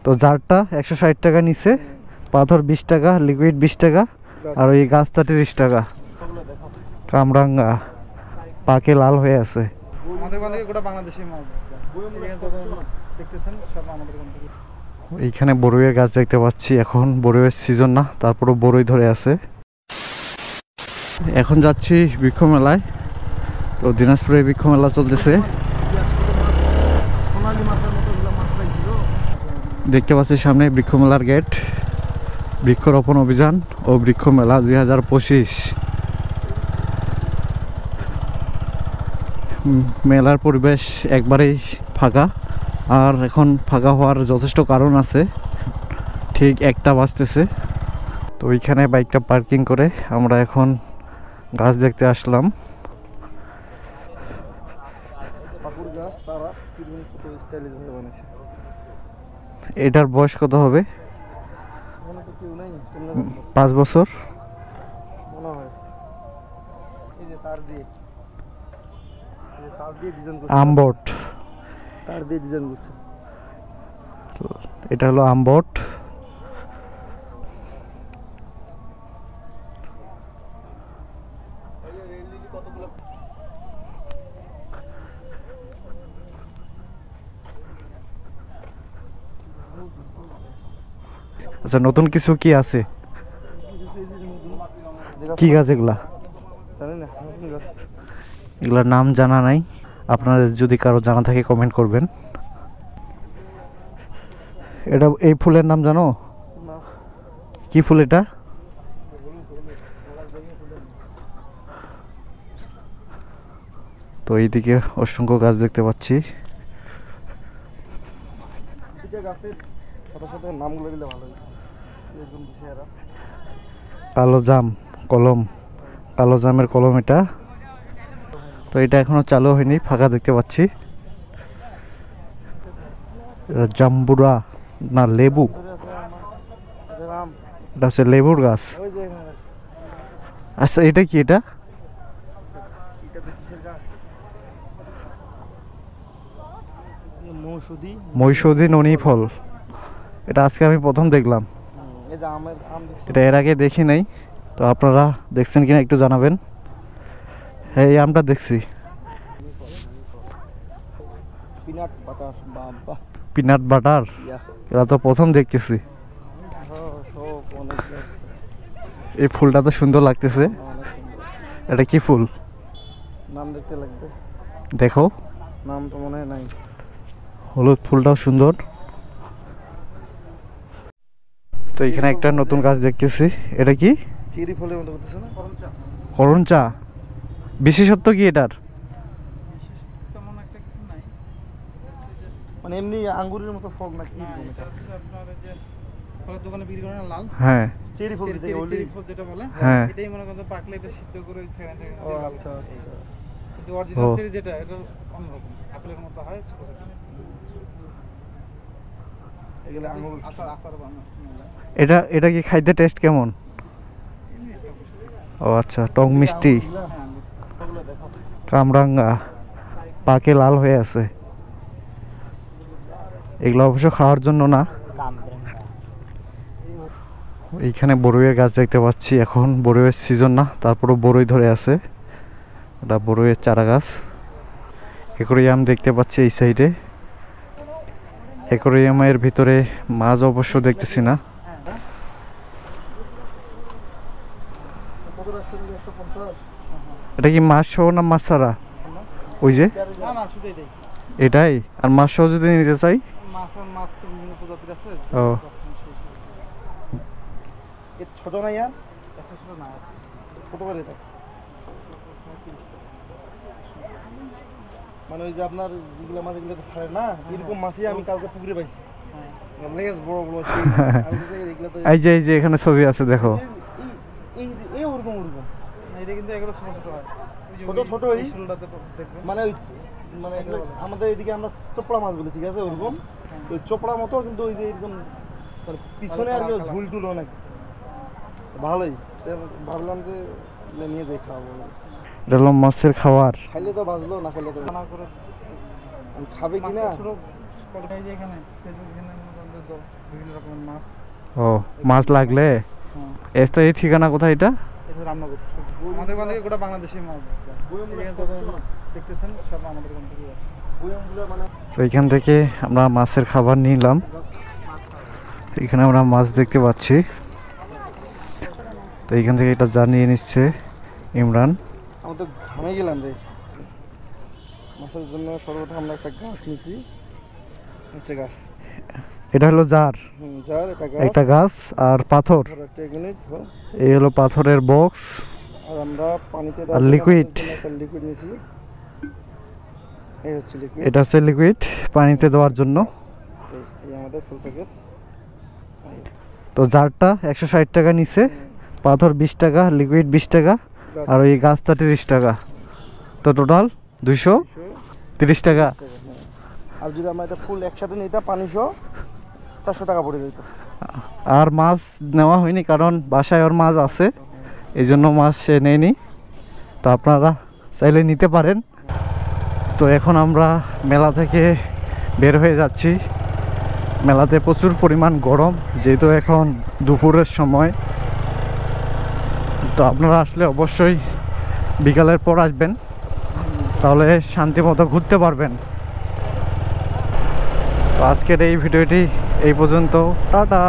তো জারটা 160 টাকা নিছে, পাথর 20 টাকা, লিকুইড 20 টাকা, আর ওই গাছটা 30 টাকা। কামরাঙ্গা পাকে লাল হয়ে আছে। এইখানে বড়ইয়ের গাছ দেখতে পাচ্ছি, এখন বড়ইয়ের সিজন না, তারপরে বড়ই ধরে আছে। এখন যাচ্ছি বৃক্ষ মেলায়। তো দিনাজপুরে বৃক্ষ মেলা চলতেছে, দেখতে পাচ্ছি সামনে বৃক্ষ মেলার গেট। বৃক্ষরোপণ অভিযান ও বৃক্ষ মেলা 2025। মেলার পরিবেশ একবারেই ফাঁকা, আর এখন ফাঁকা হওয়ার যথেষ্ট কারণ আছে। ঠিক 1টা বাজতেছে। তো ওইখানে বাইকটা পার্কিং করে আমরা এখন গাছ দেখতে আসলাম। এটার বয়স কত হবে? 5 বছর। আমবট, এটা হলো আমবট। আচ্ছা, নতুন কিছু কি আছে? কি গাছ এগুলা? এগুলার নাম জানা নাই, আপনাদের যদি কারো জানা থাকে কমেন্ট করবেন। এটা এই ফুলের নাম জানো? কি ফুল এটা? তো এইদিকে অসংখ্য গাছ দেখতে পাচ্ছি। কালো জাম কলম, কালো জামের কলম এটা। তো এটা এখনো চালু হয়নি, ফাঁকা দেখতে পাচ্ছি। জাম্বুরা না লেবু? এটা হচ্ছে লেবুর গাছ। আচ্ছা, এটা কি? এটা মৌসুদী ননি ফল। এটা আজকে আমি প্রথম দেখলাম, এটা এর আগে দেখি নাই। তো আপনারা দেখছেন কিনা একটু জানাবেন। হ্যাঁ, এই আমটা দেখছি। পিনাট বাটার, এটা তো প্রথম দেখতেছি। এই ফুলটা তো সুন্দর লাগতেছে। এটা কি ফুল? নাম দেখতে লাগবে, দেখো। নাম তো মনে হয় নাই। হলুদ ফুলটাও সুন্দর। তো এখানে একটা নতুন গাছ দেখতেছি, এটা কি? চেরি ফলের মতো করতেছে না? করঞ্চা। করঞ্চা, বিশেষত্ব কি এটার? তেমন একটা কিছু নাই, মানে এমনি আঙ্গুরের মতো ফল নাকি? এটা হচ্ছে আপনার যে ফলের দোকানে বিক্রি করে না, লাল। হ্যাঁ, চেরি ফল, চেরি ফল যেটা বলে, হ্যাঁ, এটাই মনে করেন পাকলে এটা সিদ্ধ করে সেখানে। ও আচ্ছা আচ্ছা। কিন্তু অরিজিনাল চেরি যেটা, এটা অন্যরকম, আপেলের মতো হয়। এটা এটা কি খাইতে টেস্ট কেমন? ও আচ্ছা, টক মিষ্টি। কামরাঙ্গা পাকে লাল হয়ে আছে। এগুলো অবশ্য খাওয়ার জন্য না। এইখানে বড়ইয়ের গাছ দেখতে পাচ্ছি, এখন বড়ইয়ের সিজন না, তারপরে বড়ই ধরে আছে। এটা বড়ইয়ের চারা গাছ। অ্যাকোয়ারিয়াম দেখতে পাচ্ছি এই সাইডে। অ্যাকোয়ারিয়ামের ভিতরে মাছ অবশ্য দেখতেছি না। এটা কি মাছ সহ না মাছ ছাড়া? ওই যে এটাই। আর মাছ সহ যদি নিতে চাই? ও, ছোট না, ইয়ার ছোট করে মানে ওই যে আপনার যেগুলো মাছ, এগুলো তো ছাড়ে না, এরকম মাছই আমি কালকে পুকুরে পাইছি। বড় বড় এই যে এই যে এখানে ছবি আছে, দেখো। এই ওরকম ওরকম, এটা কিন্তু এগুলো ছোট ছোট হয়, ছোট ছোট। এই মানে ওই মানে আমাদের এদিকে আমরা চোপড়া মাছ বলি, ঠিক আছে? ওরকম ওই চোপড়া মতো, কিন্তু ওই যে এরকম পিছনে আর কি ঝুল টুল অনেক ভালোই। ভাবলাম যে নিয়ে যাই, খাওয়াবো। এটা হলো মাছের খাবার। খাইলে তো বাঁচলো, না খাইলে তো খাবে কিনা। তো বিভিন্ন রকমের মাছ। ও মাছ লাগলে এসটা এই ঠিকানা কোথায় এটা? এটা রামনগর। আমাদের ওখান থেকে গোটা বাংলাদেশে মাছ দেখতেছেন সব আমাদের ওখান থেকে আসে। তো এইখান থেকে আমরা মাছের খাবার নিলাম। এখানে আমরা মাছ দেখতে পাচ্ছি। তো এইখান থেকে এটা জানিয়ে নিচ্ছে ইমরান। আমরা তো ঘামে গেলাম রে মাছের জন্য। সর্বপ্রথম আমরা একটা গাছ নিছি, হচ্ছে গাছ, এটা হলো জার, জার একটা গাছ আর পাথর। এই হলো পাথরের বক্স আর আমরা পানিতে আর লিকুইড, একটা লিকুইড নিছি। এই হচ্ছে লিকুইড, এটা হচ্ছে লিকুইড পানিতে দেওয়ার জন্য। এই আমাদের ফুল প্যাকেজ। তো জারটা 160 টাকা নিছে, পাথর 20 টাকা, লিকুইড 20 টাকা আর ওই গাছটা 30 টাকা। তো টোটাল 230 টাকা। আর যদি আমরা এটা ফুল একসাথে নিতাম পানি সহ 400 টাকা পড়ে যেত। আর মাছ নেওয়া হয়নি কারণ বাসায় ওর মাছ আছে, এই জন্য মাছ সে নেয়নি। তো আপনারা চাইলে নিতে পারেন। তো এখন আমরা মেলা থেকে বের হয়ে যাচ্ছি। মেলাতে প্রচুর পরিমাণ গরম, যেহেতু এখন দুপুরের সময়। তো আপনারা আসলে অবশ্যই বিকালের পর আসবেন, তাহলে শান্তি মতো ঘুরতে পারবেন। তো আজকের এই ভিডিওটি এই পর্যন্ত, টাটা।